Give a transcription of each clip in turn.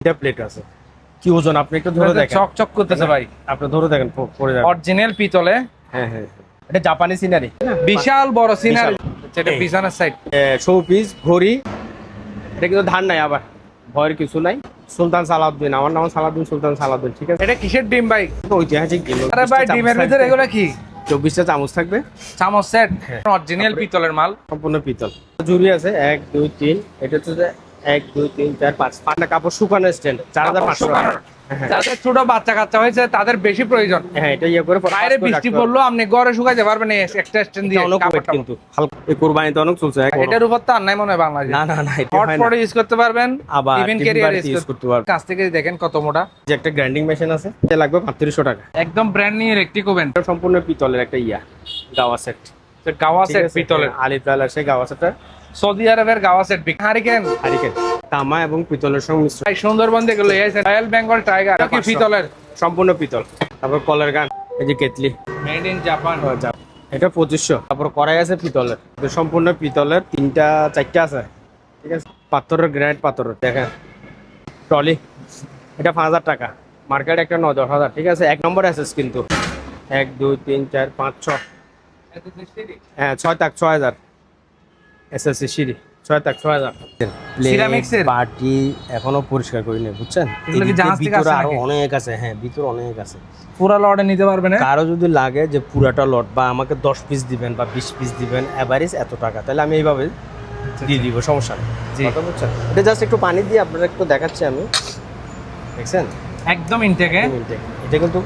এটা প্লেট আছে। কি ওজন আপনি একটু ধরে দেখেন। চকচক করতেছে ভাই। আপনি ধরে দেখেন পড়ে যাবে। অরিজিনাল পিতলে। হ্যাঁ হ্যাঁ। এটা জাপানি সিনারি। বিশাল বড় সিনারি। যেটা এই। পিছনের সাইড। শো পিস ঘড়ি। এটা কিন্তু ধার নাই আবার। ভয়ের কিছু নাই। সুলতান সালাউদ্দিন, আমার নাম সালাউদ্দিন, সুলতান সালাউদ্দিন, ঠিক আছে? এটা কিসের ডিম ভাই? ঐতিহাসিক ডিম। আরে ভাই ডিমের ভিতরে এগুলো কি? 24টা চামচ থাকবে। চামচ সেট। হ্যাঁ। অরিজিনাল পিতলের মাল। সম্পূর্ণ পিতল। ঝুড়ি আছে 1 2 3। এটা হচ্ছে যে 1 2 3 4 5 পাঁচটা কাপড় শুকানো স্ট্যান্ড 4500 টাকা। যাদের ছোট বাচ্চা কাচ্চা হয়েছে তাদের বেশি প্রয়োজন। হ্যাঁ এটা ইয়ে করে বাইরে বৃষ্টি পড়লো আপনি ঘরে শুকাইতে পারবেন একটা স্ট্যান্ড দিয়ে কাপড়টা। কিন্তু হালকা এই কুরবানিতে অনেক চলছে। এটার উপর তো আর নাই মনে হয় বাংলাদেশে। না না না, এটা হয় না। হটপটে ইউজ করতে পারবেন, আবার ইভেন টিফিন ক্যারিয়ার বাড়িতে ইউজ করতে পারবেন। কাছ থেকে দেখেন কত মোটা। যে একটা গ্রাইন্ডিং মেশিন আছে, এটা লাগবে 3500 টাকা। একদম ব্র্যান্ড নিউ ইলেকট্রিক ওভেন। এটা সম্পূর্ণ পিতলের একটা গাওয়া সেট। গাওয়া সেট পিতলের। আলিপ্রাল আছে গাওয়া সেটটা। সৌদি আরবের গাওয়া সেট হারিকেন। হারিকেন তামা এবং পিতলের সংমিশ্রণ। ভাই সুন্দরবন থেকে লই আইছেন রয়্যাল বেঙ্গল টাইগার কি পিতলের? সম্পূর্ণ পিতল। তারপর কলের গান, এই যে কেতলি মেড ইন জাপান। এটা 2500। তারপর কড়াই আছে পিতলের। এটা সম্পূর্ণ পিতলের, 3টা 4টা আছে, ঠিক আছে? পাথরের, গ্রানাইট পাথরের। দেখেন ট্রলি, এটা 5000 টাকা। মার্কেট একটা 9-10 হাজার, ঠিক আছে? 1 নম্বর এসএস কিন্তু 1 2 3 4 5 6। হ্যাঁ 6 তাক 6000 এসএসসি সিঁড়ি, 6 তাক 6000। সিরামিক্সের বাটি এখনো পরিষ্কার করিনি, বুঝছেন? এগুলো কি জাহাজ থেকে ভিতরে আসে আরো নাকি? অনেক আছে। হ্যাঁ ভিতরে অনেক আছে। পুরো লটে নিতে পারবেন। কারো যদি লাগে যে পুরাটা লট বা আমাকে 10 পিস দিবেন বা 20 পিস দিবেন, এভারেজ এত টাকা, তাহলে আমি এইভাবে দিয়ে দিব, সমস্যা নেই। জি। কথা বুঝছেন? এটা জাস্ট একটু পানি দিয়ে আপনারা একটু দেখাচ্ছি আমি, দেখছেন? একদম ইনটেকে। এটা কিন্তু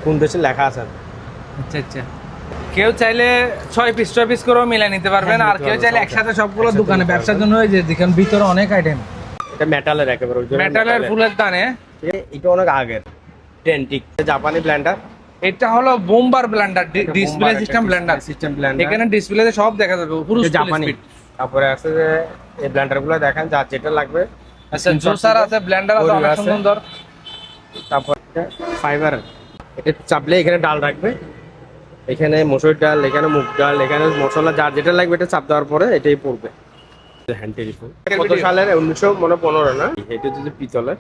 কোন দেশে লেখা আছে। আচ্ছা আচ্ছা। কেউ চাইলে 6 পিস 6 পিস করেও মিলাই নিতে পারবেন, হ্যাঁ, আর কেউ চাইলে একসাথে সবগুলো দোকানে ব্যবসার জন্য ওই যে দেখেন ভিতরে অনেক আইটেম। এটা মেটালের একেবারে original মেটালের ফুলের দানে। এটা অনেক আগের টেন্টিক জাপানি ব্লেন্ডার। এটা হলো bomber Blender, display system Blender. এখানে ডিসপ্লেতে সব দেখা যাবে পুরো জাপানি। তারপরে আছে যে এই ব্লেন্ডারগুলো দেখেন, যার যেটা লাগবে। আচ্ছা জুসার আছে, ব্লেন্ডার আছে, অনেক সুন্দর। তারপর ফাইবার, এটা চাপলে এখানে ডাল রাখবে, এখানে মসুর ডাল, এখানে মুগ ডাল, এখানে মশলা, যার যেটা লাগবে এটা চাপ দেওয়ার পরে এটাই পড়বে। হ্যান্ড টেলিফোন কত সালের? 1915 না? এটা হচ্ছে পিতলের।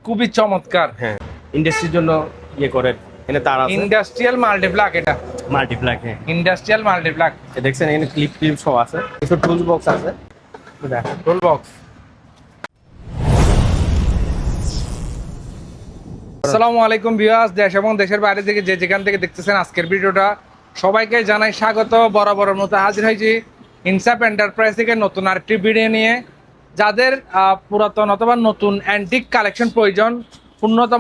খুবই চমৎকার। হ্যাঁ ইন্ডাস্ট্রির জন্য ইয়ে করে। এখানে তার আছে ইন্ডাস্ট্রিয়াল মাল্টিপ্লাক। এটা মাল্টিপ্লাক। হ্যাঁ ইন্ডাস্ট্রিয়াল মাল্টিপ্লাক। দেখছেন এখানে ক্লিপ সব আছে, কিছু টুলস বক্স আছে, দেখেন টুল বক্স। আসসালামু আলাইকুম ভিউয়ার্স, দেশ এবং দেশের বাইরে থেকে যে যেখান থেকে দেখতেছেন আজকের ভিডিওটা, সবাইকে জানাই স্বাগত। বরাবরের মতো হাজির হয়েছি ইনসাপ এন্টারপ্রাইজ থেকে নতুন আরেকটি ভিডিও নিয়ে। যাদের পুরাতন অথবা নতুন অ্যান্টিক কালেকশন প্রয়োজন, উন্নত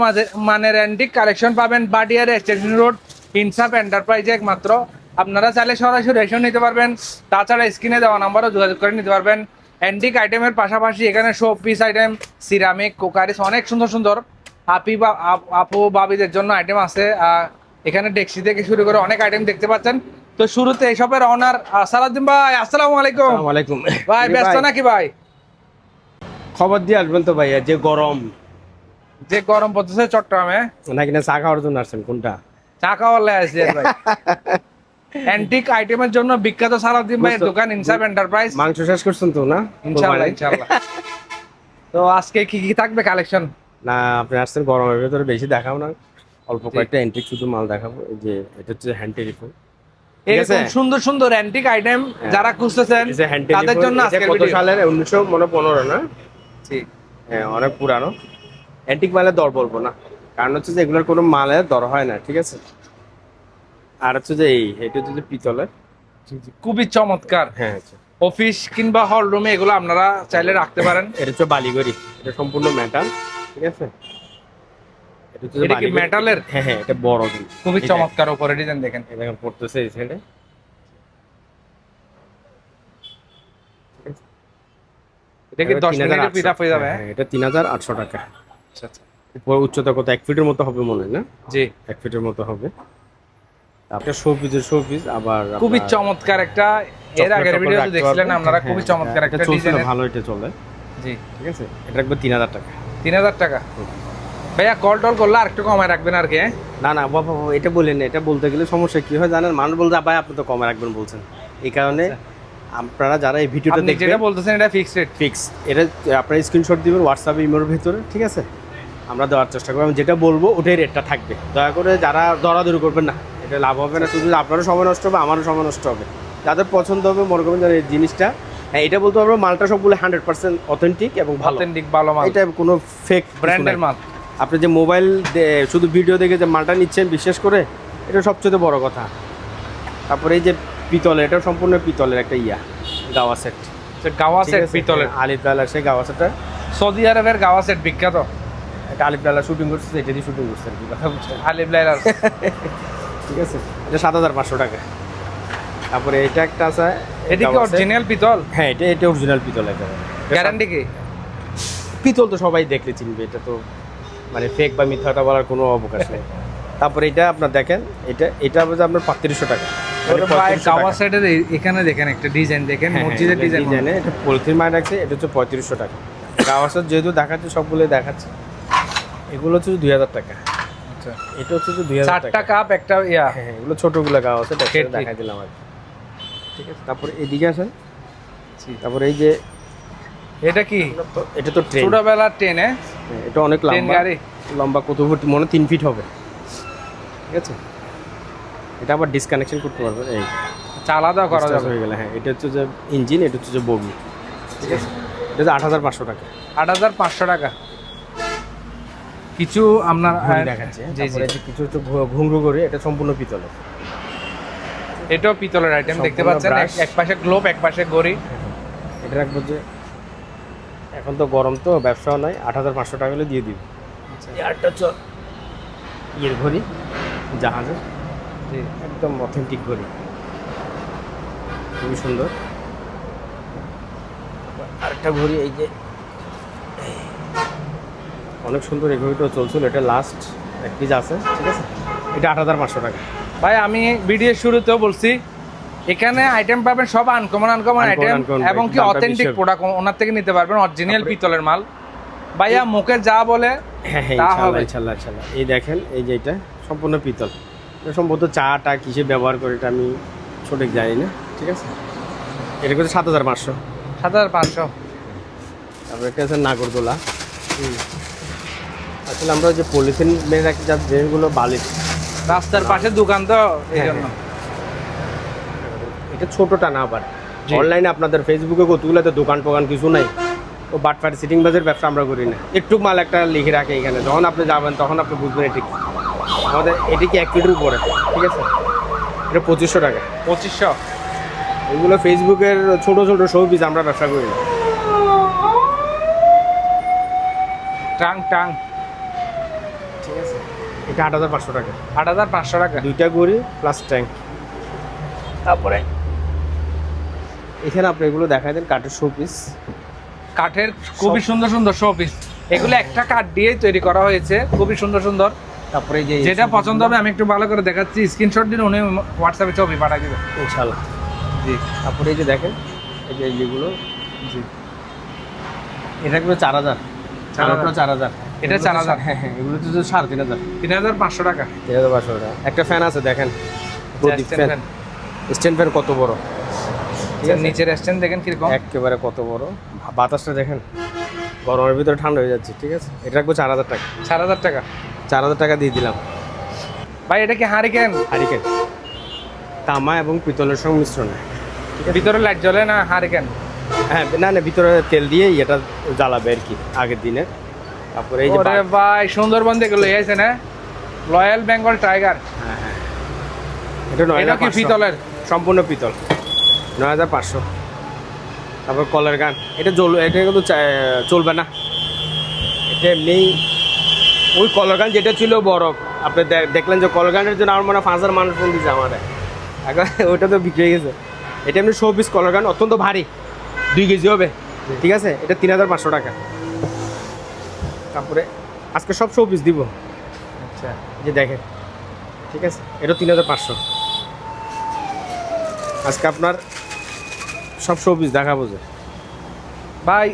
মানের অ্যান্টিক কালেকশন পাবেন বাডিয়ার স্টেশন রোড ইনসাপ এন্টারপ্রাইজে একমাত্র। আপনারা চাইলে সরাসরি এসেও নিতে পারবেন, তাছাড়া স্ক্রিনে দেওয়া নাম্বারও যোগাযোগ করে নিতে পারবেন। অ্যান্টিক আইটেমের পাশাপাশি এখানে শো পিস আইটেম, সিরামিক, কোকারিস, অনেক সুন্দর সুন্দর আপু বাবিদের জন্য আইটেম আছে। এখানে ডেক্সি থেকে শুরু করে অনেক আইটেম দেখতে পাচ্ছেন। তো শুরুতে এসবের অনার সালাউদ্দিন ভাই, আসসালামু আলাইকুম। আসসালামু আলাইকুম ভাই ব্যস্ত নাকি ভাই? খবর দিয়ে আসবেন তো ভাইয়া, যে গরম পড়তেছে চট্টগ্রামে, নাকি না চা খাওয়ার জন্য আসছেন? কোনটা? চা খাওয়ার লাই আসছি ভাই। অ্যান্টিক আইটেমের জন্য বিখ্যাত সালাউদ্দিন ভাইয়ের দোকান ইনসাপ এন্টারপ্রাইজ। মাংস শেষ করছেন তো না? ইনশাআল্লাহ ইনশাআল্লাহ। তো আজকে কি কি থাকবে কালেকশন? না আপনি আসছেন গরমের ভেতরে, বেশি দেখাবো না, অল্প কয়েকটা অ্যান্টিক শুধু মাল দেখাবো। এই যে এটা হচ্ছে হ্যান্ড টেলিফোন, এরকম সুন্দর সুন্দর অ্যান্টিক আইটেম যারা খুঁজতেছেন তাদের জন্য আজকের কত ভিডিও। সালের? 1915 না? জি হ্যাঁ অনেক পুরানো। অ্যান্টিক মালের দর বলবো না, কারণ হচ্ছে যে এগুলোর কোনো মালের দর হয় না, ঠিক আছে? আর হচ্ছে যে এটা হচ্ছে যে পিতলের। খুবই চমৎকার। হ্যাঁ আচ্ছা। অফিস কিংবা হল রুমে এগুলো আপনারা চাইলে রাখতে পারেন। এটা হচ্ছে বালিগড়ি, এটা সম্পূর্ণ মেটাল, ঠিক আছে? এটা হচ্ছে এটা কি বালিগড়ি। মেটালের? হ্যাঁ হ্যাঁ এটা বড় কিন্তু খুবই চমৎকার, উপরে ডিজাইন দেখেন। দেখেন পড়তেছে এই সাইডে। এটা কি 10 মিনিটে পিক আপ হয়ে যাবে? হ্যাঁ এটা 3800 টাকা। আচ্ছা আচ্ছা। উপর উচ্চতা কত? 1 ফিটের মতো হবে মনে হয় না? জি 1 ফিটের মতো হবে। আপনার শো পিস আবার খুবই চমৎকার একটা, এর আগের ভিডিওতে দেখছিলেন আপনারা, খুবই চমৎকার একটা ডিজাইন। ভালো এটা চলে। জি ঠিক আছে, এটা রাখবে 3000 টাকা। 3000 টাকা। ভাইয়া কল টল করলে আরেকটু কমায় রাখবেন আর কি? না না বাবা এটা বলেন না, এটা বলতে গেলে সমস্যা কি হয় জানেন? মানুষ বলতে ভাই আপনি তো কমে রাখবেন বলছেন, এই কারণে আপনারা যারা এই ভিডিওটা আপনি যেটা দেখবেন বলতেছেন এটা ফিক্সড রেট। ফিক্স, এটা আপনারা স্ক্রিনশট দিবেন হোয়াটসঅ্যাপে ইমোর ভিতরে, ঠিক আছে? আমরা দেওয়ার চেষ্টা করব, আমি যেটা বলবো ওটাই রেটটা থাকবে। দয়া করে যারা দরাদরি করবেন না, এটা লাভ হবে না, শুধু আপনারও সময় নষ্ট হবে, আমারও সময় নষ্ট হবে। যাদের পছন্দ হবে মনে করবেন যে এই জিনিসটা, হ্যাঁ এটা বলতে পারবো মালটা সবগুলো 100% অথেন্টিক এবং ভালো, অথেন্টিক ভালো মাল, এটা কোনো ফেক ব্র্যান্ডের মাল। আপনি যে মোবাইল শুধু ভিডিও দেখে যে মালটা নিচ্ছেন বিশ্বাস করে, এটা সবচেয়ে বড় কথা। তারপরে এই যে পিতলের, এটা সম্পূর্ণ পিতলের একটা গাওয়া সেট, গাওয়া সেট পিতলের, আলিফ লালা সেই গাওয়া সেটটা, সৌদি আরবের গাওয়া সেট বিখ্যাত। এটা আলিফ লালা শুটিং করছে, এটা দিয়ে শুটিং করছে আর কি, কথা বুঝছেন? আলিফ লাইলার ঠিক আছে, এটা 7,500 টাকা। তারপরে এটা একটা আছে, এটা কি অরিজিনাল পিতল? হ্যাঁ এটা অরিজিনাল পিতল একেবারে। গ্যারান্টি কি? পিতল তো সবাই দেখলে চিনবে, এটা তো মানে ফেক বা মিথ্যাটা বলার কোনো অবকাশ নেই। তারপরে এটা আপনার দেখেন, এটা হচ্ছে আপনার 3500 টাকা। গাওয়া সেটের এখানে দেখেন একটা ডিজাইন দেখেন, মসজিদের ডিজাইন, এটা পলিথিন মার রাখছে, এটা হচ্ছে 3500 টাকা। গাওয়া সেট যেহেতু দেখাচ্ছে সবগুলোই দেখাচ্ছে, এগুলো হচ্ছে 2000 টাকা। আচ্ছা, এটা হচ্ছে 2000 টাকা। 4টা কাপ একটা ইয়া, হ্যাঁ এগুলো ছোটগুলো গাওয়া সেট, Set দেখাই দিলাম আর কি। ঠিক আছে, তারপরে এদিকে আসেন, তারপরে এই যে এটা কি? এটা তো ট্রেন, ছোটবেলার ট্রেনে, এটা অনেক ট্রেন লম্বা, গাড়ি, লম্বা কত ফুট, মনে 3 ফিট হবে, ঠিক আছে? এটা আবার ডিসকানেকশন করতে পারবেন, এই আলাদা করা যাবে হয়ে গেলে। হ্যাঁ এটা হচ্ছে যে ইঞ্জিন, এটা হচ্ছে যে বগি, ঠিক আছে? এটা হচ্ছে 8,500 টাকা। 8,500 টাকা। কিছু আপনার দেখাচ্ছে, জি জি, তারপরে যে কিছু হচ্ছে ঘুংরু করে, এটা সম্পূর্ণ পিতলের। এটাও পিতলের আইটেম দেখতে সম্পূর্ণ পাচ্ছেন, brush। এক পাশে গ্লোব এক পাশে গড়ি। এটা রাখবো যে, এখন তো গরম তো ব্যবসাও নয়, 8,500 টাকা হলে দিয়ে দিব। আরটা হচ্ছে ইয়ের ঘড়ি, জাহাজের, জি, একদম অথেন্টিক ঘড়ি, খুবই সুন্দর। আরেকটা ঘড়ি এই যে, অনেক সুন্দর, এই ঘড়িটাও চলছিল, এটা লাস্ট এক পিস আছে, ঠিক আছে? এটা 8,500 টাকা। ভাই আমি ভিডিওর শুরুতেও বলছি এখানে আইটেম পাবেন সব আনকমন আইটেম, uncommon, এবং কি দামটা অথেন্টিক বেশি। প্রোডাক্ট ওনার থেকে নিতে পারবেন, অরিজিনাল পিতলের মাল। ভাইয়া মুখে যা বলে হ্যাঁ হ্যাঁ, তা ইনশাল্লাহ হবে। ইনশাল্লাহ ইনশাল্লাহ। এই দেখেন, এই যে এটা সম্পূর্ণ পিতল, এটা সম্ভবত চা কিসে ব্যবহার করে এটা আমি সঠিক জানি না, ঠিক আছে? এটা করছে 7,500। 7,500। তারপরে এটা হচ্ছে নাগরদোলা। আসলে আমরা ওই যে পলিথিন মেরে রাখি, যার যেগুলো বালি, রাস্তার পাশে দোকান তো এই হ্যাঁ, জন্য। এটা ছোটটা না, আবার জি। অনলাইনে আপনাদের ফেসবুকে কতগুলোতে দোকান টোকান কিছু নাই, ও বাটপাট সিটিং বাজের ব্যবসা আমরা করি না। একটু মাল একটা লিখে রাখে এখানে, যখন আপনি যাবেন তখন আপনি বুঝবেন এটি কি। আমাদের এটি কি 1 ফিটের উপরে, ঠিক আছে? এটা 2500 টাকা। 2500। এগুলো ফেসবুকের ছোট ছোট শোপিস, আমরা ব্যবসা করি না। টাং টাং, ঠিক আছে, এটা 8,500 টাকা। 8,500 টাকা। 2টা গড়ি প্লাস ট্যাঙ্ক। তারপরে এখানে আপনি এগুলো দেখাই দেন, কাঠের শোপিস, কাঠের খুবই সুন্দর সুন্দর শো পিস, এগুলো একটা কাঠ দিয়েই তৈরি করা হয়েছে, খুবই সুন্দর সুন্দর। তারপরে এই যে যেটা পছন্দ হবে আমি একটু ভালো করে দেখাচ্ছি, স্ক্রিনশট দিন, উনি হোয়াটসঅ্যাপে ছবি পাঠিয়ে দেবে। ইনশাল্লাহ। জি, তারপরে এই যে দেখেন, এই যে এইগুলো, জি এটা এগুলো 4,000, 4,000। এটা 4,000। হ্যাঁ হ্যাঁ, এগুলো তো 3,500। 3,500 টাকা। 3,500 টাকা। একটা ফ্যান আছে দেখেন, প্রদীপ Stand fan, fan। Stand fan কত বড়, ঠিক আছে? নিচের স্ট্যান্ড দেখেন কিরকম, একেবারে কত বড়, বাতাসটা দেখেন, গরমের ভিতরে ঠান্ডা হয়ে যাচ্ছে, ঠিক আছে? এটা রাখবো 4,000 টাকা। 4,000 টাকা। 4,000 টাকা দিয়ে দিলাম। ভাই এটা কি হারিকেন? হারিকেন, তামা এবং পিতলের সংমিশ্রণে। ভিতরে লাইট জ্বলে না হারিকেন? হ্যাঁ, না না, ভিতরে তেল দিয়ে এটা জ্বালাবে আর কি আগের দিনে। তারপরে এই যে ওরে ভাই সুন্দরবন থেকে লই আইছেন, হ্যাঁ, রয়্যাল বেঙ্গল টাইগার। হ্যাঁ হ্যাঁ, এটা এটা কি 9,500, পিতলের? সম্পূর্ণ পিতল, 9,500। তারপর কলের গান, এটা এটা কিন্তু চলবে না, এটা এমনি ওই কলের গান যেটা ছিল বড়, আপনি দেখলেন যে কলের গানের জন্য আমার মনে হয় 5,000 মানুষ ফোন দিচ্ছে আমার, এখন ওইটা তো বিক্রি হয়ে গেছে। এটা এমনি 100 পিস কলের গান, অত্যন্ত ভারী, 2 কেজি হবে, ঠিক আছে? এটা 3,500 টাকা। তারপরে আজকে সব 100 পিস দিব, আচ্ছা, যে দেখেন, ঠিক আছে? এটা 3,500। আজকে আপনার সব 100 পিস দেখাবো যে ভাই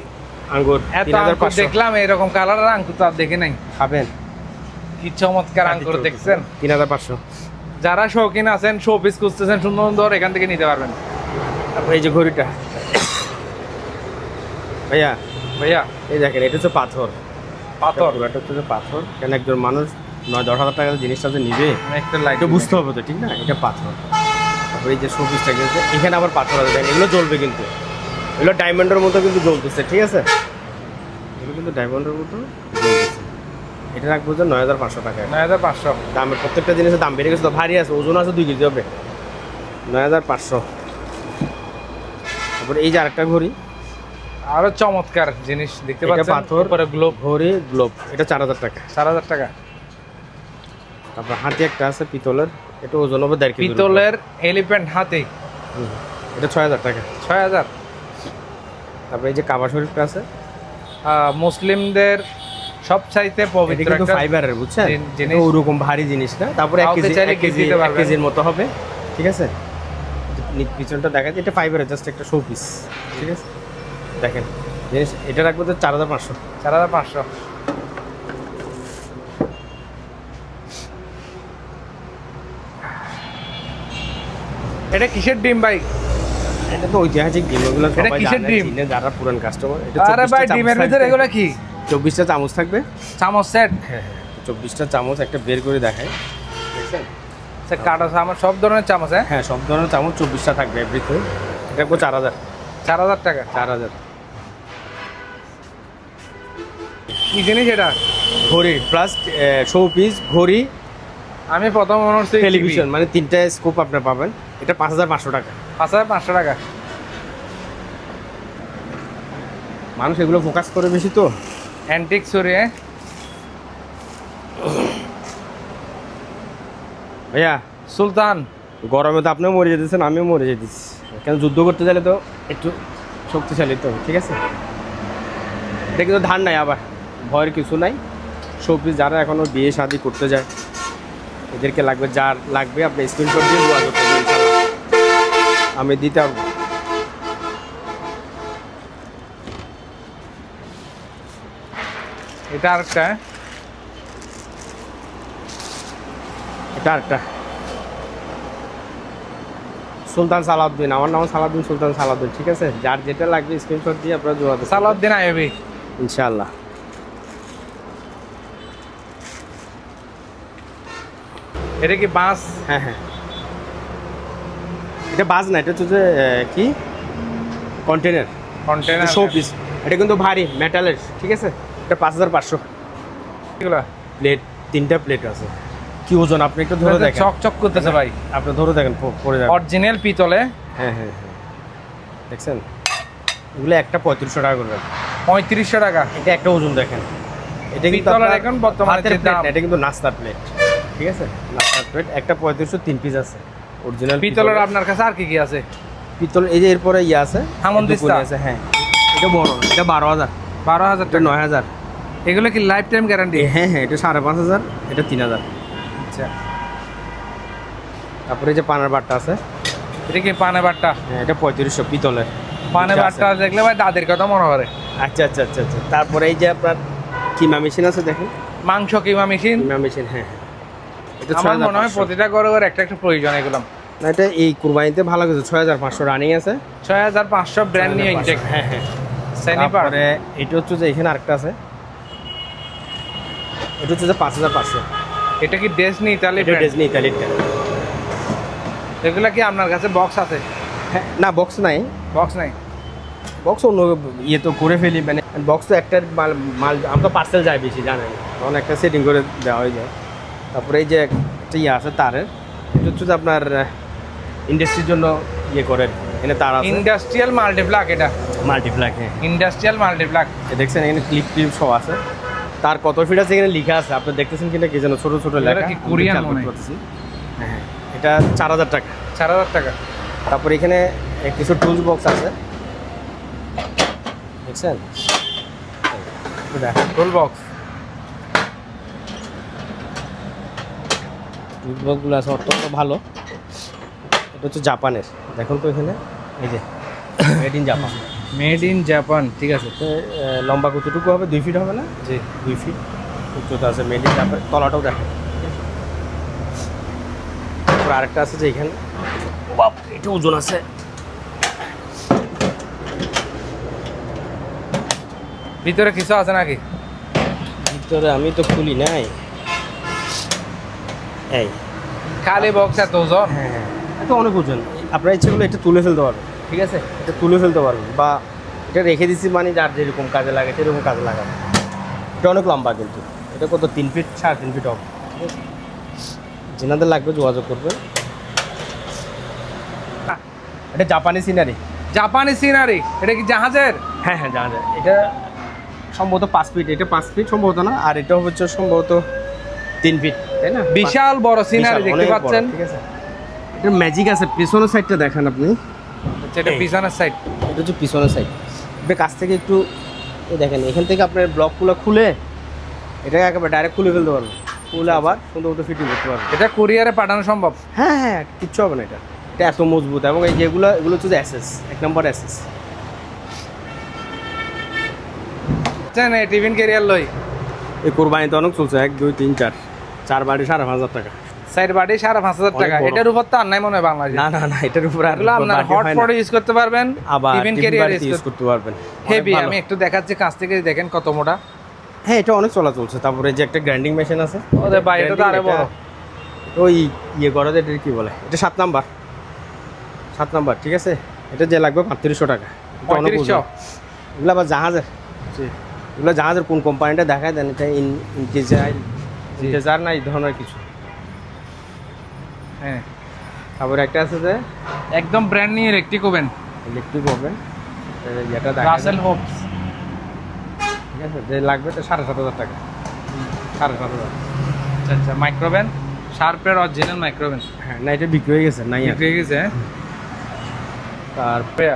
আঙ্গুর এত আঙ্কুর 3,500। দেখলাম, এরকম কালারের আঙ্কুর তো আর দেখি নাই। খাবেন? কি চমৎকার আঙ্কুর দেখছেন। 3,500। যারা শৌখিন আছেন, শো পিস খুঁজতেছেন সুন্দর সুন্দর, এখান থেকে নিতে পারবেন। তারপর এই যে ঘড়িটা ভাইয়া, ভাইয়া এই দেখেন এটা হচ্ছে পাথর। পাথর এটা হচ্ছে যে পাথর, কেন একজন মানুষ 9-10 হাজার টাকা জিনিসটা যে নিবে একটা লাইট এটা বুঝতে হবে তো, ঠিক না? এটা পাথর। তারপরে এই যে শোপিসটা গেছে, এখানে আবার পাথর আছে দেখেন, এগুলো জ্বলবে কিন্তু, এগুলো ডায়মন্ডের মতো কিন্তু জ্বলতেছে, ঠিক আছে? এগুলো কিন্তু ডায়মন্ডের মতো জ্বলতেছে। এটা রাখবো যে 9,500 টাকা। 9500 দামের প্রত্যেকটা জিনিসের দাম বেড়ে গেছে তো, ভারী আছে, ওজন আছে 2 কেজি হবে। 9,500। তারপরে এই যে আরেকটা ঘড়ি, আরো চমৎকার জিনিস দেখতে এটা পাচ্ছেন, পাথর, উপরে গ্লোব, ঘড়ি, গ্লোব, এটা 4,000 টাকা। 4000 টাকা। তারপর হাতি একটা আছে পিতলের, এটা ওজন হবে 1.5 কেজি। পিতলের এলিফ্যান্ট হাতি, এটা 6,000 টাকা। 6000। তারপরে এই যে কাবা শরীফটা আছে, মুসলিমদের সবচাইতে এটা পবিত্র কিন্তু একটা ফাইবারের, বুঝছেন? জিনিস। এটা ওরকম ভারী জিনিস না। তারপরে 1 কাউকে কেজি, চাইলে 1 কেজি, দিতে 1 পারবেন। কেজির মতো হবে, ঠিক আছে? পিছনটা দেখা যায়, এটা ফাইবারের জাস্ট একটা শো পিস, ঠিক আছে? দেখেন জিনিস, এটা রাখবো তো 4,500। 4500। এটা কিসের ডিম ভাই? এটা তো ঐতিহাসিক ডিম, ওগুলো এটা সবাই কিসের জানে, ডিম? চিনে যারা পুরান কাস্টমার। এটা আরে 24টা ভাই চামচ ডিমের ভিতরে থাকবে। এগুলো কি? 24টা চামচ থাকবে। চামচ সেট? হ্যাঁ হ্যাঁ, 24টা চামচ একটা বের করে দেখায়, দেখছেন? সে কাটা চামচ, সব ধরনের চামচ। হ্যাঁ, হ্যাঁ, সব ধরনের চামচ 24টা থাকবে এভরিথিং। এটা রাখবো 4,000। 4000 টাকা। 4,000। কি জিনিস এটা? ঘড়ি প্লাস শো পিস, ঘড়ি, আমি প্রথম মনে হচ্ছে টেলিভিশন, মানে 3টা স্কোপ আপনার পাবেন। এটা 5,500 টাকা। 5500 টাকা। মানুষ এগুলো ফোকাস করে বেশি তো। অ্যান্টিক ছুরি। ভাইয়া, সুলতান। গরমে তো আপনিও মরে যেতেছেন, আমিও মরে যেতেছি, কেন যুদ্ধ করতে গেলে তো একটু শক্তিশালী তো, ঠিক আছে? এটা কিন্তু ধার নাই, আবার ভয়ের কিছু নাই। শোপিস যারা এখনও বিয়ে শাদি করতে যায় এদেরকে লাগবে, যার লাগবে আপনি স্ক্রিনশট দিয়ে যোগাযোগ করবেন, ইনশাআল্লাহ আমি দিতে পারবো। এটা আরেকটা। এটা আরেকটা সুলতান সালাউদ্দিন, আমার নাম সালাউদ্দিন, সুলতান সালাউদ্দিন, ঠিক আছে? যার যেটা লাগবে স্ক্রিনশট দিয়ে আপনারা যোগাযোগ করবেন, সালাউদ্দিন আইবি ইনশাআল্লাহ। এটা কি বাস? হ্যাঁ হ্যাঁ, এটা বাজ না, এটা হচ্ছে যে কি কন্টেনার, কন্টেনার। Show piece. এটা কিন্তু ভারী মেটালের, ঠিক আছে? এটা 5,500। এগুলা প্লেট, 3টা প্লেট আছে। কি ওজন আপনি একটু ধরে দেখেন, চকচক করতেছে ভাই। আপনি ধরে দেখেন, পড়ে যাবে। অরিজিনাল পিতলে। হ্যাঁ হ্যাঁ হ্যাঁ, দেখছেন? এগুলো একটা 3500 টাকা করে। 3500 টাকা। এটা একটা ওজন দেখেন, এটা কিন্তু পিতলের আপনার এখন বর্তমানে হাতের যে প্লেট দাম। না, এটা কিন্তু নাস্তার প্লেট, ঠিক আছে? নাস্তার প্লেট একটা 3500, 3 পিস আছে অরিজিনাল পিতলের আপনার কাছে আর কি কি আছে? পিতল। এই যে এরপরে ইয়ে আছে, হামনদিস্তা দুকুনি আছে, হ্যাঁ। এটা বড়, এটা 12,000। 12000 এটা টাকা। 9,000। এগুলো কি লাইফ টাইম গ্যারান্টি? হ্যাঁ হ্যাঁ, এটা 5,500, এটা 3,000। আচ্ছা, তারপরে এই যে পানার বাটটা আছে, এটা কি পানে বাট্টা? হ্যাঁ, এটা 3500 পিতলের। পানে এটা বাট্টা আছে। দেখলে ভাই দাদির কথা মনে করে। আচ্ছা আচ্ছা আচ্ছা আচ্ছা। তারপরে এই যে আপনার কিমা মেশিন আছে, দেখেন মাংস কিমা মেশিন। কিমা মেশিন, হ্যাঁ হ্যাঁ। এটা আমার মনে হয় 6,500। প্রতিটা ঘরে ঘরে একটা একটা প্রয়োজন এগুলো। না, এটা এই কুরবানিতে ভালো কিছু 6,500 রানিং আছে। 6500 ব্র্যান্ড নিউ 6,500, ইনটেক। হ্যাঁ হ্যাঁ। সেনিপার। তারপরে এটা হচ্ছে যে এখানে আরেকটা আছে, এটা হচ্ছে যে 5,500। এটা কি ডেসনি ইতালি এটা ডিজনি ইতালিটা। এগুলা কি আপনার কাছে বক্স আছে? হ্যাঁ, না বক্স নাই, বক্স নাই। বক্স অন্য ইয়ে তো করে ফেলি, মানে বক্স তো একটা মাল মাল আমরা তো পার্সেল যায় বেশি, জানেন, তখন একটা সেটিং করে দেওয়া হয়ে যায়। তারপরে এই যে একটা ইয়ে আছে তারের, এটা হচ্ছে যে আপনার ইন্ডাস্ট্রির জন্য ইয়ে করে, এখানে তার আছে ইন্ডাস্ট্রিয়াল মাল্টিপ্লাক। এটা মাল্টিপ্লাক, হ্যাঁ। ইন্ডাস্ট্রিয়াল মাল্টিপ্লাক। এ দেখছেন এখানে ক্লিপ ক্লিপ সব আছে, তার কত ফিট আছে এখানে লেখা আছে, আপনি দেখতেছেন কিনা কি যেন ছোট ছোট লেখা, কি কোরিয়ান আমি খেয়াল মনে হয়? করতে পারতেছি। হ্যাঁ হ্যাঁ, এটা 4,000 টাকা। 4000 টাকা। তারপর এখানে কিছু টুলস বক্স আছে, দেখছেন? দেখেন টুল বক্স। টুলস বক্সগুলো আছে অত্যন্ত ভালো। এটা হচ্ছে জাপানের, দেখুন তো এখানে এই যে made in Japan. Made in Japan, ঠিক আছে। লম্বা কতটুকু হবে? 2 ফিট হবে না? জি, 2 ফিট উচ্চতা আছে, মেড ইন জাপান। তলাটাও দেখেন। তারপর আরেকটা আছে যে এখানে, বাপ, এটা ওজন আছে ভিতরে কিছু আছে নাকি? ভিতরে আমি তো খুলি নাই। এই খালি বক্স এত ওজন। হ্যাঁ, এটা অনেক ওজন। আপনার ইচ্ছে করলে এটা তুলে ফেলতে পারবেন, ঠিক আছে? এটা তুলে ফেলতে পারবেন, বা এটা রেখে দিচ্ছি মানে যার যেরকম কাজে লাগে সেরকম কাজে লাগাবে। এটা অনেক লম্বা, কিন্তু এটা কত 3 ফিট 3.5 ফিট হবে, ঠিক আছে? যেনাদের লাগবে যোগাযোগ করবেন। এটা জাপানি সিনারি। জাপানি সিনারি, এটা কি জাহাজের? হ্যাঁ হ্যাঁ, জাহাজের। এটা সম্ভবত 5 ফিট, এটা 5 ফিট সম্ভবত না, আর এটা হচ্ছে সম্ভবত 3 ফিট, তাই না? বিশাল বড় সিনারি বিশাল, দেখতে অনেক বড়, পাচ্ছেন। ঠিক আছে? এটা ম্যাজিক আছে। পিছনের সাইডটা দেখেন আপনি। এটা এই। পিছনের সাইড। এটা হচ্ছে পিছনের সাইড। আপনি কাছ থেকে একটু দেখেন, এখান থেকে আপনার ব্লকগুলো খুলে এটাকে একেবারে ডাইরেক্ট খুলে ফেলতে পারবেন, খুলে আবার সুন্দর মতো ফিটিং করতে পারবেন। এটা কুরিয়ারে পাঠানো সম্ভব? হ্যাঁ হ্যাঁ, কিচ্ছু হবে না। এটা এটা এত মজবুত, এবং এই যেগুলো এগুলো হচ্ছে এসএস, 1 নম্বর এসএস। টিফিন ক্যারিয়ার লই এই কোরবানিতে অনেক চলছে। 1 2 3 4 4 বাড়ি 5,500 টাকা। সাইড বাড়ি 5,500 টাকা। অনেক বড়। এটার উপর তো আর নাই মনে হয় বাংলাদেশে। না না না, এটার উপর আর এগুলো আপনার বাড়তি হট হয় না। পটে ইউজ করতে পারবেন, আবার টিফিন ক্যারিয়ার ইউজ করতে পারবেন। হেভি। অনেক ভালো। আমি একটু দেখাচ্ছি কাছ থেকে, দেখেন কত মোটা। হ্যাঁ, এটা অনেক চলা চলছে। তারপরে যে একটা গ্রাইন্ডিং মেশিন আছে, ওরে ভাই, এটা তো আরো বড়। ওই ইয়ে করে, এটা কি বলে, এটা 7 নাম্বার, 7 নাম্বার, ঠিক আছে? এটা যে লাগবে 3500 টাকা। এটা অনেক 3500? ওজন। এগুলো আবার জাহাজের। এগুলো জাহাজের কোন কোম্পানিটা দেখায় দেন? এটা ইন্টেজার না এই ধরনের কিছু। হ্যাঁ, তারপরে একটা আছে যে একদম brand new electric oven, electric oven, যেটা দেখা রাসেল হোপস। ঠিক আছে? যে লাগবে এটা 7,500 টাকা। 7,500। আচ্ছা আচ্ছা, মাইক্রোওভেন, শার্পের অরিজিনাল মাইক্রোওভেন। হ্যাঁ, না এটা বিক্রি হয়ে গেছে, নাই আর। বিক্রি হয়ে গেছে, হ্যাঁ? তারপরে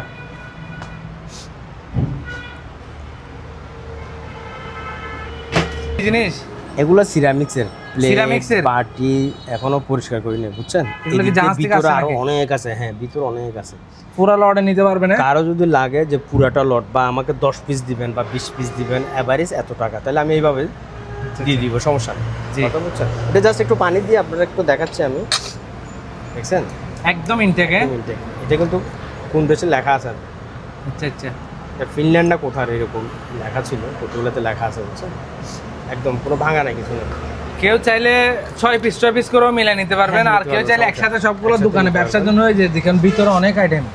কি জিনিস? এগুলো সিরামিক্সের Ceramics এর? বাটি, এখনো পরিষ্কার করিনি, বুঝছেন? এগুলো কি এদিকে জাহাজ থেকে ভিতরে আসে আরো নাকি? অনেক আছে। হ্যাঁ, ভিতরে অনেক আছে। পুরা লটে নিতে পারবেন, হ্যাঁ? কারো যদি লাগে যে পুরাটা লট, বা আমাকে 10 পিস দিবেন বা 20 পিস দিবেন, এভারেজ এত টাকা, তাহলে আমি এইভাবে দিয়ে দিব, সমস্যা নেই। জি। কথা বুঝছেন? এটা জাস্ট একটু পানি দিয়ে আপনারা একটু দেখাচ্ছি আমি, দেখছেন? একদম ইনটেকে। এটা কিন্তু কোন দেশে লেখা আছে? আচ্ছা আচ্ছা, এটা ফিনল্যান্ড না কোথার এরকম লেখা ছিল, কতগুলোতে লেখা আছে, বুঝছেন? একদম কোনো ভাঙা নাই, কিছু নেই। কেউ চাইলে 6 পিস করেও মিলাই নিতে পারবেন, হ্যাঁ, আর নিতে কেউ পারবেন, চাইলে সমস্যা একসাথে নেই। সবগুলো একসাথে দোকানে নিতে ব্যবসার পারবেন। জন্য হয়ে যায়, দেখেন ভিতরে অনেক আইটেম,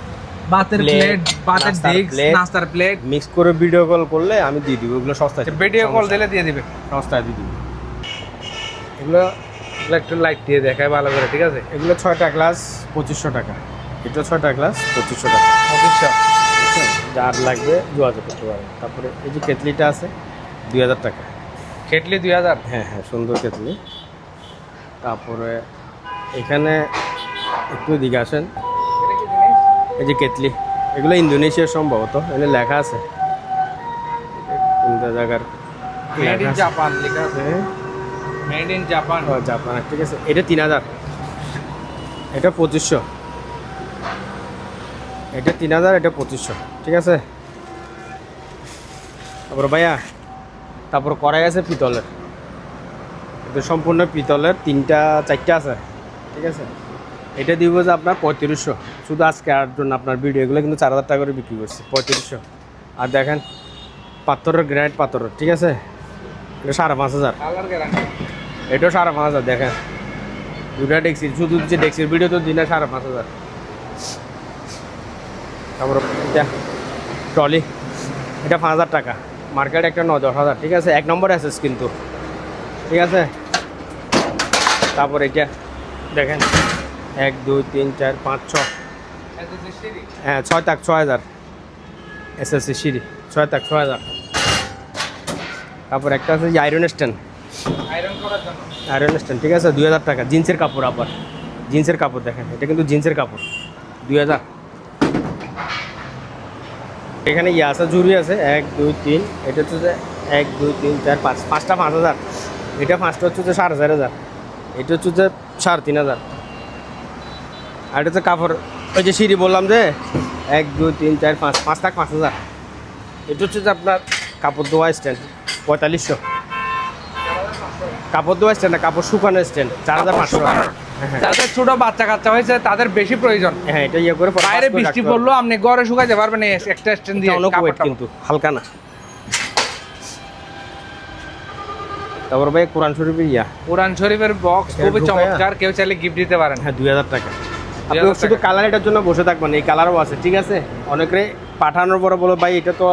বাতের প্লেট, বাতের নাস্তার ডিস্ক, plate, নাস্তার প্লেট। মিক্স করে ভিডিও কল করলে আমি দিয়ে দিব। এগুলো সস্তায়, ভিডিও কল দিলে দিয়ে দিবে। সস্তায় দিয়ে দিব। এগুলো এগুলো একটু লাইট দিয়ে দেখায় ভালো করে, ঠিক আছে? এগুলো 6টা গ্লাস 2500 টাকা। এটা 6টা গ্লাস 2500 টাকা। 2500। বুঝছেন? যার লাগবে যোগাযোগ করতে পারেন। তারপরে এই যে কেটলিটা আছে 2000 টাকা। কেটলি 2000। হ্যাঁ হ্যাঁ, সুন্দর কেটলি। তারপরে এখানে একটু দিকে আসেন, এই যে কেটলি, এগুলো ইন্দোনেশিয়ার সম্ভবত, এখানে লেখা আছে কোনটা জায়গার মেড ইন লেখা আছে। জাপান লেখা আছে, হ্যাঁ, মেড ইন জাপান। ও জাপান, ঠিক আছে। এটা 3000, এটা 2500, এটা 3000, এটা 2500, ঠিক আছে? তারপর ভাইয়া, তারপর কড়াই আছে পিতলের। এটা সম্পূর্ণ পিতলের, 3টা 4টা আছে, ঠিক আছে? এটা দিব যে আপনার 3500, শুধু আজকে আর জন্য আপনার ভিডিও। এগুলো কিন্তু 4000 টাকা করে বিক্রি করছি, 3500। আর দেখেন পাথরের, গ্রানাইট পাথরের, ঠিক আছে? এটা 5500। Colour guarantee. এটাও 5500, দেখেন দুটা ডেক্সি, শুধু যে ডেক্সির ভিডিও তো দিনে 5500। তারপর এটা ট্রলি, এটা 5000 টাকা। মার্কেট একটা 9-10 হাজার, ঠিক আছে? 1 নম্বর অ্যাসেস কিন্তু, ঠিক আছে? তারপর এটা দেখেন 1 2 3 4 5 6, হ্যাঁ 6 তাক 6000 এসএসসি সিঁড়ি, 6 তাক 6000। তারপর একটা আছে যে আয়রন স্ট্যান্ড, আয়রন করার জন্য। আয়রন স্ট্যান্ড, ঠিক আছে? 2000 টাকা। জিন্সের কাপড়, আবার জিন্সের কাপড়, দেখেন এটা কিন্তু জিন্সের কাপড়, 2000। এখানে ইয়ে আছে, জুড়ি আছে 1 2 3, এটা হচ্ছে যে 1 2 3 4 5, 5টা 5000। এটা 5টা হচ্ছে যে 4500, এটা হচ্ছে যে 3500। আর এটা হচ্ছে কাপড়, ওই যে সিঁড়ি বললাম যে 1 2 3 4 5, 5 টাকা 5000। এটা হচ্ছে যে আপনার কাপড় ধোয়া স্ট্যান্ড, 4500। কাপড় ধোয়া স্ট্যান্ড না, কাপড় শুকানো স্ট্যান্ড, 4500 টাকা। হ্যাঁ যাদের ছোট বাচ্চা কাচ্চা হয়েছে তাদের বেশি প্রয়োজন। হ্যাঁ, এটা ইয়ে করে বাইরে বৃষ্টি পড়লো আপনি ঘরে শুকাইতে পারবেন, একটা স্ট্যান্ড দিয়ে অনেক ওয়েট কাপড়টা। কিন্তু, হালকা না। তারপর ভাই কোরআন শরীফের কোরআন শরীফের বক্স এটা খুবই ঢুকায়া? চমৎকার, কেউ চাইলে গিফট দিতে পারেন। হ্যাঁ 2000 টাকা। আপনি 2000 শুধু টাকা। কালার এটার জন্য বসে থাকবেন, এই কালারও আছে, ঠিক আছে? অনেকে পাঠানোর পরে বলো ভাই এটা তো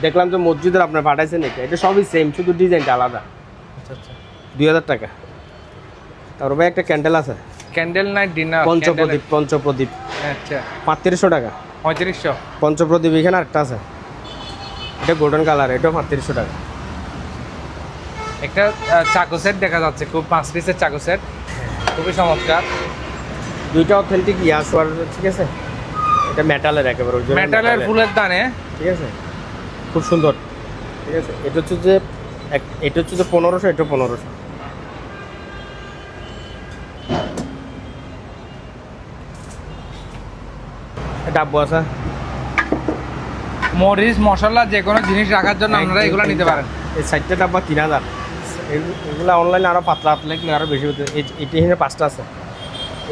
দেখলাম তো মসজিদের আপনার পাঠাইছেন, এটা সবই সেম, শুধু ডিজাইনটা আলাদা। আচ্ছা আচ্ছা। 2000 টাকা। তারপর ভাই একটা ক্যান্ডেল আছে, ক্যান্ডেল নাইট ডিনার পঞ্চপ্রদীপ আচ্ছা 3500 টাকা। 3500। পঞ্চপ্রদীপ এখানে আরেকটা আছে, এটা গোল্ডেন কালার, এটাও 3500 টাকা। একটা চাকু সেট দেখা যাচ্ছে, খুব 5 পিসের চাকু সেট, খুবই চমৎকার। দুইটা অথেন্টিক ইয়াসওয়ার, ঠিক আছে? এটা মেটালের একেবারে original মেটালের ফুলের দানে, ঠিক আছে? খুব সুন্দর, ঠিক আছে? এটা হচ্ছে যে এটা হচ্ছে যে 1500, এটা 1500। ডাব্বু আছে, মরিচ মশলা যে কোনো জিনিস রাখার জন্য আপনারা এগুলো নিতে পারেন। এই সাইডটা ডাব্বা 3000। এগুলো অনলাইনে আরও পাতলা লাগলে আরও বেশি হতে। এটি এখানে 5টা আছে,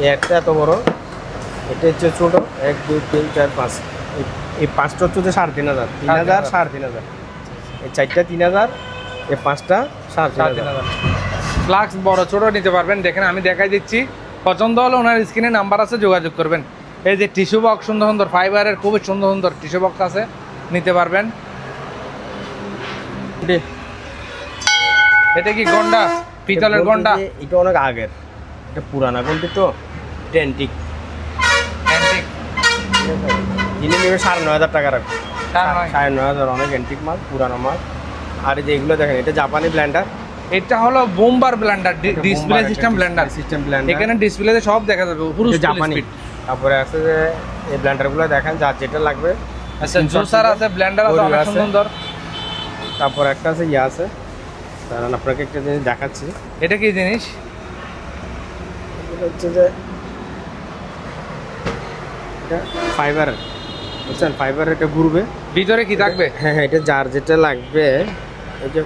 এই একটা এত বড়, এটা হচ্ছে ছোটো, 1 2 3 4 5। এই 5টা হচ্ছে যে 3500, 3000 3500। এই 4টা 3000, এই 5টা 3500। ফ্লাক্স বড় ছোট নিতে পারবেন। দেখেন আমি দেখাই দিচ্ছি, পছন্দ হলে ওনার স্ক্রিনে নাম্বার আছে, যোগাযোগ করবেন। এই যে টিস্যু বক্স সুন্দর সুন্দর ফাইবারের, খুবই সুন্দর সুন্দর টিস্যু বক্স আছে, নিতে পারবেন। এটা কি গন্ডা, পিতলের গন্ডা, এটা অনেক আগের, এটা পুরানা গন্ডি তো, ট্রেন্টিক। অ্যান্টিক। যিনি নেবে 9500 টাকা রাখবে। তার নয়। 9500, অনেক অ্যান্টিক মাল, পুরানো মাল। আর এই যে এগুলো দেখেন, এটা জাপানি ব্লেন্ডার, এটা হলো bomber Blender, display system Blender. System Blender, এখানে ডিসপ্লেতে সব দেখা যাবে, পুরো জাপানি। তারপরে আছে যে এই ব্লেন্ডারগুলো দেখেন, যার যেটা লাগবে। আচ্ছা জুসার আছে, ব্লেন্ডার আছে, অনেক সুন্দর। তারপর একটা আছে আছে, কারণ আপনাকে একটা জিনিস দেখাচ্ছি। এটা কি জিনিস? এটা হচ্ছে যে এটা ফাইবার, বুঝছেন? ফাইবার, এটা ঘুরবে। ভিতরে কি থাকবে? হ্যাঁ হ্যাঁ, এটা যার যেটা লাগবে এটা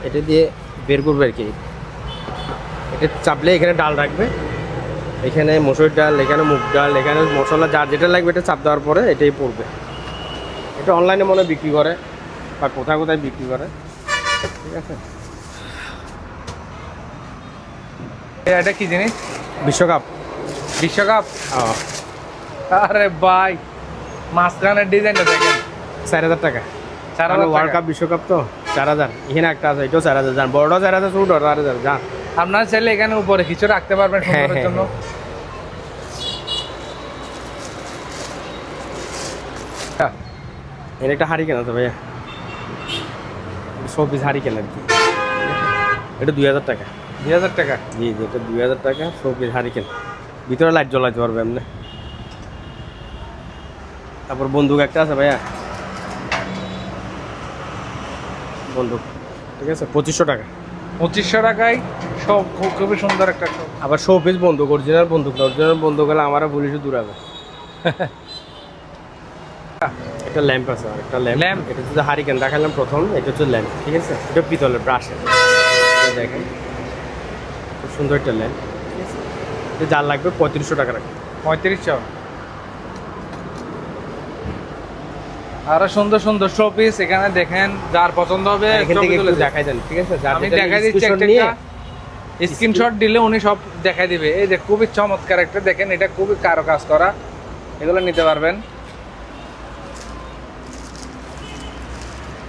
এটা দিয়ে বের করবে আর কি। এটা চাপলে এখানে ডাল রাখবে, এখানে মসুর ডাল, এখানে মুগ ডাল, এখানে মশলা, যার যেটা লাগবে এটা চাপ দেওয়ার পরে এটাই পড়বে। এটা অনলাইনে মনে বিক্রি করে বা কোথায় কোথায় বিক্রি করে, ঠিক আছে? এটা কি জিনিস? বিশ্বকাপ। বিশ্বকাপ। হ্যাঁ, আরে ভাই, মাঝখানের ডিজাইনটা দেখেন, 4000 টাকা। 4000 ওয়ার্ল্ড কাপ বিশ্বকাপ তো 4000। এখানে একটা আছে, এটাও 4000। যান বড়টা 4000, ছোটটা 4000। যান আপনার চাইলে এখানে উপরে কিছু রাখতে পারবেন হ্যাঁ, সুন্দরের জন্য। এর একটা হাড়ি কেনা তো ভাইয়া, 100 পিস হাড়ি কেনা আর কি। এটা 2000 টাকা। 2000 টাকা। জি জি, এটা 2000 টাকা, 100 পিস হাড়ি কেন। ভিতরে লাইট জ্বলাইতে পারবে এমনি। তারপর বন্দুক একটা আছে ভাইয়া, বন্দুক, ঠিক আছে? 2500 টাকা। 2500 টাকায় সব, খুবই সুন্দর একটা সব। আবার 100 পিস বন্দুক, অরিজিনাল বন্দুক না, অরিজিনাল বন্দুক হলে আমারও পুলিশে দূরাবে। একটা ল্যাম্প আছে, আর একটা ল্যাম্প। ল্যাম্প। এটা হচ্ছে হারিকেন দেখালাম প্রথম, এটা হচ্ছে ল্যাম্প, ঠিক আছে? এটা পিতলের ব্রাশের, দেখেন খুব সুন্দর একটা ল্যাম্প, ঠিক আছে? এটা যার লাগবে 3500 টাকা রাখবে। 3500। আরো সুন্দর সুন্দর শো পিস এখানে দেখেন, যার পছন্দ হবে এখান ছবি থেকে তুলে একটু দেন। দেখাই দেন, ঠিক আছে? যার আমি যেটা দেখাই দিচ্ছি screenshot একটা নিয়ে। স্ক্রিনশট দিলে উনি সব দেখাই দিবে। এই যে খুবই চমৎকার একটা, দেখেন এটা খুবই কারো কাজ করা, এগুলো নিতে পারবেন।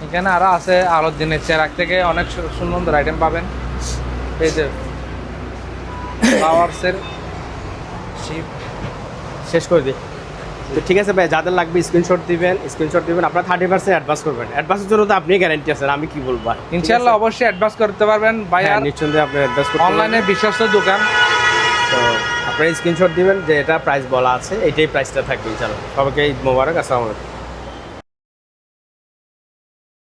এখানে আরো আছে আলোর দিনের চেরাক থেকে অনেক সুন্দর সুন্দর আইটেম পাবেন। এই যে পাওয়ারসের শিপ। শেষ করে দিই তো, ঠিক আছে ভাই? যাদের লাগবে স্ক্রিনশট দিবেন, আপনার 30% অ্যাডভান্স করবেন। অ্যাডভান্সের জন্য তো আপনি গ্যারান্টি আছেন, আমি কি বলবো আর? ইনশাআল্লাহ অবশ্যই অ্যাডভান্স করতে পারবেন ভাই। আর নিশ্চয়ই আপনি অ্যাডভান্স করতে অনলাইনে বিশ্বস্ত দোকান, তো আপনারা স্ক্রিনশট দিবেন যে এটা প্রাইস বলা আছে, এইটাই প্রাইসটা থাকবে ইনশাআল্লাহ। সবাইকে ঈদ মোবারক, আসসালামু আলাইকুম।